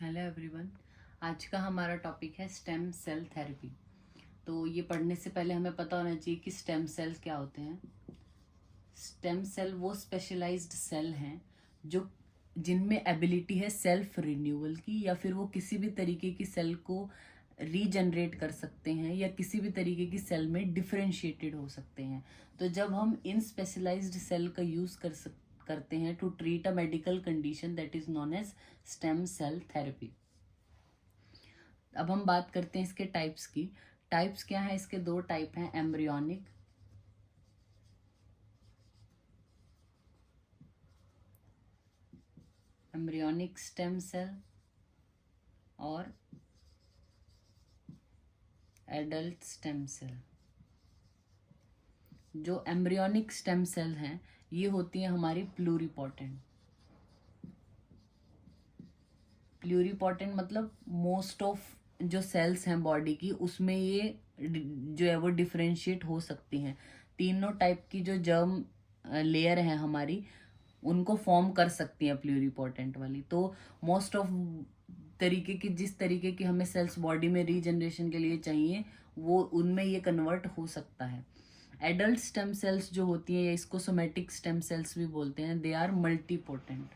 Hello everyone. आज का हमारा टॉपिक है स्टेम सेल थेरेपी। तो ये पढ़ने से पहले हमें पता होना चाहिए कि स्टेम सेल क्या होते हैं। स्टेम सेल वो स्पेशलाइज्ड सेल हैं जो जिनमें एबिलिटी है सेल्फ रिन्यूअल की, या फिर वो किसी भी तरीके की सेल को रीजनरेट कर सकते हैं या किसी भी तरीके की सेल में डिफरेंशिएटेड हो सकते हैं। तो जब हम इन स्पेशलाइज्ड सेल का यूज करते हैं to treat a medical condition, that is known as stem cell therapy. अब हम बात करते हैं इसके टाइप्स की। टाइप्स क्या है इसके? दो टाइप हैं, एम्ब्रियोनिक स्टेम सेल और एडल्ट स्टेम सेल। जो एम्ब्रियोनिक स्टेम सेल हैं ये होती है हमारी प्लूरिपोटेंट। प्लूरिपोटेंट मतलब मोस्ट ऑफ जो सेल्स हैं बॉडी की, उसमें ये जो है वो डिफरेंशिएट हो सकती हैं। तीनों टाइप की जो जर्म लेयर है हमारी, उनको फॉर्म कर सकती हैं प्लूरिपोटेंट वाली। तो मोस्ट ऑफ तरीके की, जिस तरीके की हमें सेल्स बॉडी में रीजनरेशन के लिए चाहिए, वो उनमें ये कन्वर्ट हो सकता है। एडल्ट स्टेम सेल्स जो होती हैं, या इसको सोमेटिक स्टेम सेल्स भी बोलते हैं, दे आर मल्टीपोटेंट।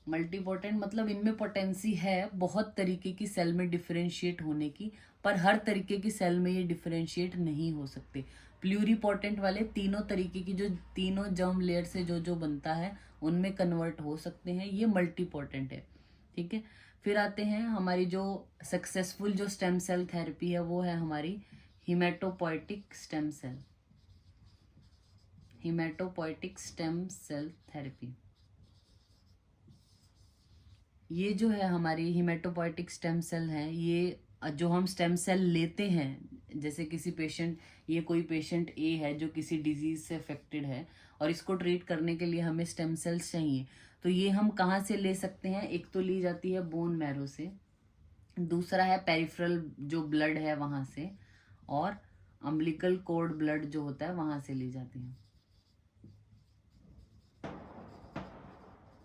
मल्टीपोटेंट मतलब इनमें पोटेंसी है बहुत तरीके की सेल में डिफरेंशिएट होने की, पर हर तरीके की सेल में ये डिफरेंशिएट नहीं हो सकते। प्लूरिपोटेंट वाले तीनों तरीके की, जो तीनों जर्म लेयर से जो जो बनता है, उनमें कन्वर्ट हो सकते हैं। ये मल्टीपोटेंट है, ठीक है। फिर आते हैं हमारी जो सक्सेसफुल जो स्टेम सेल थेरेपी है, वो है हमारी haematopoietic stem cell. Haematopoietic stem cell therapy, ये जो है हमारी हिमेटोपोइटिक स्टेम सेल है, ये जो हम स्टेम सेल लेते हैं, जैसे किसी पेशेंट, ये कोई पेशेंट ए है जो किसी डिजीज से अफेक्टेड है और इसको ट्रीट करने के लिए हमें स्टेम सेल्स चाहिए। तो ये हम कहाँ से ले सकते हैं? एक तो ली जाती है बोन मैरो से, दूसरा है पेरिफेरल जो ब्लड है वहाँ से, और अम्बिलिकल कोर्ड ब्लड जो होता है वहाँ से ली जाती है।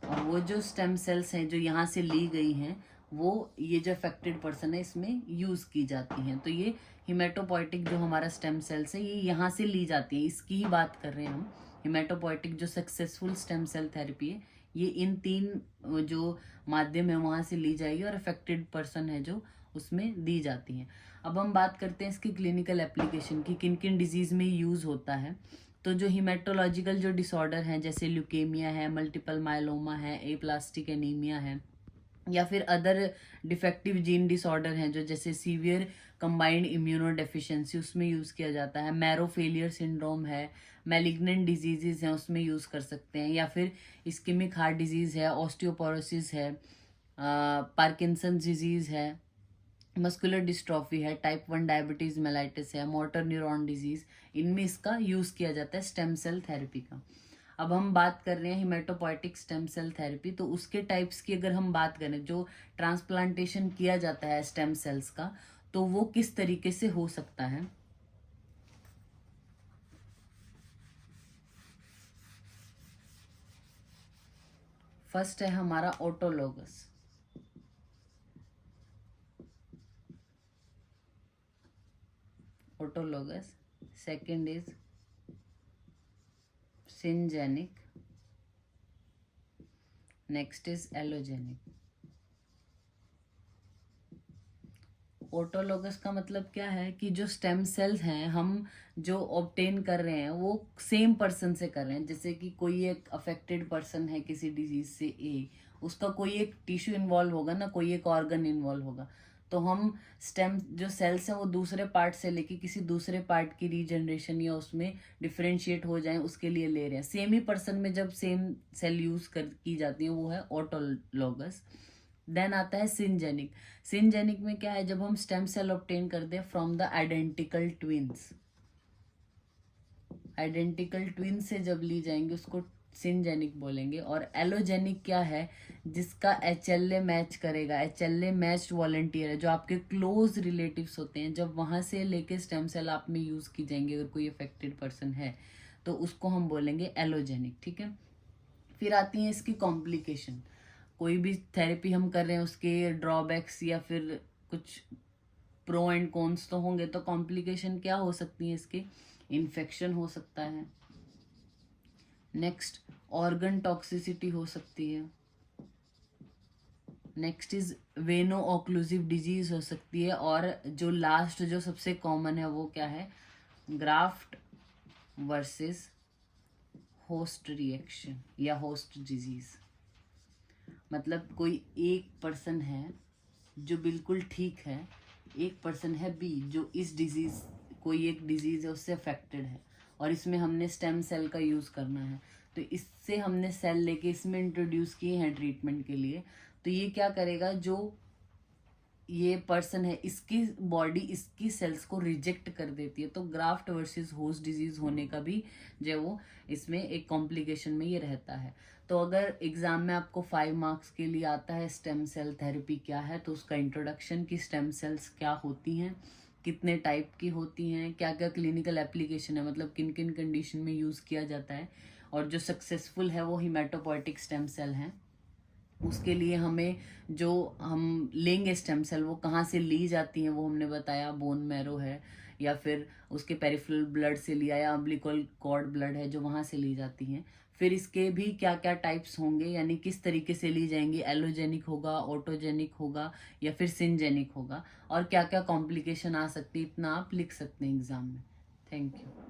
और वो जो स्टेम सेल्स हैं जो यहाँ से ली गई हैं, वो ये जो अफेक्टेड पर्सन है इसमें यूज की जाती हैं। तो ये हिमेटोपोइटिक जो हमारा स्टेम सेल्स है, ये यहाँ से ली जाती है, इसकी ही बात कर रहे हैं हम। हिमेटोपोइटिक जो सक्सेसफुल स्टेम सेल थेरेपी है, ये इन तीन जो माध्यम है वहाँ से ली जाएगी और अफेक्टेड पर्सन है जो, उसमें दी जाती हैं। अब हम बात करते हैं इसकी क्लिनिकल एप्लीकेशन की, किन किन डिजीज में यूज होता है। तो जो हिमेटोलॉजिकल जो डिसऑर्डर हैं, जैसे ल्यूकेमिया है, मल्टीपल मायलोमा है, एप्लास्टिक एनीमिया है, या फिर अदर डिफेक्टिव जीन डिसऑर्डर हैं जो, जैसे सीवियर कंबाइंड इम्यूनो डेफिशिएंसी, उसमें यूज़ किया जाता है। मैरो फेलियर सिंड्रोम है, मैलिग्नेंट डिजीजेज हैं, उसमें यूज़ कर सकते हैं। या फिर इस्केमिक हार्ट डिजीज़ है, ऑस्टियोपोरोसिस है, पार्किंसन डिजीज़ है, मस्कुलर डिस्ट्रॉफी है, टाइप 1 डायबिटीज मेलाइटिस है, मोटर न्यूरॉन डिजीज, इनमें इसका यूज किया जाता है स्टेम सेल थेरेपी का। अब हम बात कर रहे हैं हिमेटोपोइटिक स्टेम सेल थेरेपी, तो उसके टाइप्स की अगर हम बात करें, जो ट्रांसप्लांटेशन किया जाता है स्टेम सेल्स का, तो वो किस तरीके से हो सकता है। फर्स्ट है हमारा autologous. Autologous. Second is syngeneic. Next is allogeneic. Autologous का मतलब क्या है कि जो स्टेम सेल्स हैं हम जो ऑब्टेन कर रहे हैं, वो सेम पर्सन से कर रहे हैं। जैसे कि कोई एक अफेक्टेड पर्सन है किसी डिजीज से ए, उसका कोई एक टिश्यू इन्वॉल्व होगा ना, कोई एक ऑर्गन इन्वॉल्व होगा, तो हम स्टेम जो सेल्स हैं वो दूसरे पार्ट से लेके किसी दूसरे पार्ट की रीजनरेशन या उसमें डिफरेंशिएट हो जाए उसके लिए ले रहे हैं। सेम ही पर्सन में जब सेम सेल यूज कर की जाती है, वो है ऑटोलोगस। देन आता है सिंजेनिक। सिंजेनिक में क्या है? जब हम स्टेम सेल ऑब्टेन करते हैं from the identical twins, identical twin से जब ली जाएंगे उसको सिंजेनिक बोलेंगे। और एलोजेनिक क्या है? जिसका एचएलए मैच करेगा, एचएलए मैच्ड वॉलंटियर है, जो आपके क्लोज रिलेटिव्स होते हैं, जब वहां से लेके स्टेम सेल आप में यूज की जाएंगे अगर कोई अफेक्टेड पर्सन है, तो उसको हम बोलेंगे एलोजेनिक, ठीक है। फिर आती है इसकी कॉम्प्लिकेशन। कोई भी थेरेपी हम कर रहे हैं उसके ड्रॉबैक्स या फिर कुछ प्रो एंड कॉन्स तो होंगे। तो कॉम्प्लिकेशन क्या हो सकती है इसके? इन्फेक्शन हो सकता है, नेक्स्ट ऑर्गन टॉक्सिसिटी हो सकती है, नेक्स्ट इज वेनो ऑक्लूसिव डिजीज हो सकती है, और जो लास्ट जो सबसे कॉमन है वो क्या है? ग्राफ्ट वर्सेस होस्ट रिएक्शन या होस्ट डिजीज। मतलब कोई एक पर्सन है जो बिल्कुल ठीक है, एक पर्सन है बी जो इस डिजीज, कोई एक डिजीज है उससे अफेक्टेड है, और इसमें हमने स्टेम सेल का यूज़ करना है। तो इससे हमने सेल लेके इसमें इंट्रोड्यूस किए हैं ट्रीटमेंट के लिए। तो ये क्या करेगा, जो ये पर्सन है इसकी बॉडी इसकी सेल्स को रिजेक्ट कर देती है। तो ग्राफ्ट वर्सेस होस्ट डिजीज होने का भी जो है वो इसमें एक कॉम्प्लिकेशन में ये रहता है। तो अगर एग्जाम में आपको 5 मार्क्स के लिए आता है स्टेम सेल थेरेपी क्या है, तो उसका इंट्रोडक्शन की स्टेम सेल्स क्या होती हैं, कितने टाइप की होती हैं, क्या क्या क्लिनिकल एप्लीकेशन है, मतलब किन किन कंडीशन में यूज़ किया जाता है, और जो सक्सेसफुल है वो हिमेटोपोइटिक स्टेम सेल हैं। उसके लिए हमें जो हम लेंगे स्टेम सेल वो कहाँ से ली जाती हैं वो हमने बताया, बोन मैरो है या फिर उसके पेरिफेरल ब्लड से लिया, या अम्बिलिकल कॉर्ड ब्लड है जो वहाँ से ली जाती हैं। फिर इसके भी क्या क्या टाइप्स होंगे, यानी किस तरीके से ली जाएंगी, एलोजेनिक होगा, ऑटोजेनिक होगा या फिर सिंजेनिक होगा, और क्या क्या कॉम्प्लिकेशन आ सकती है, इतना आप लिख सकते हैं एग्जाम में। Thank you.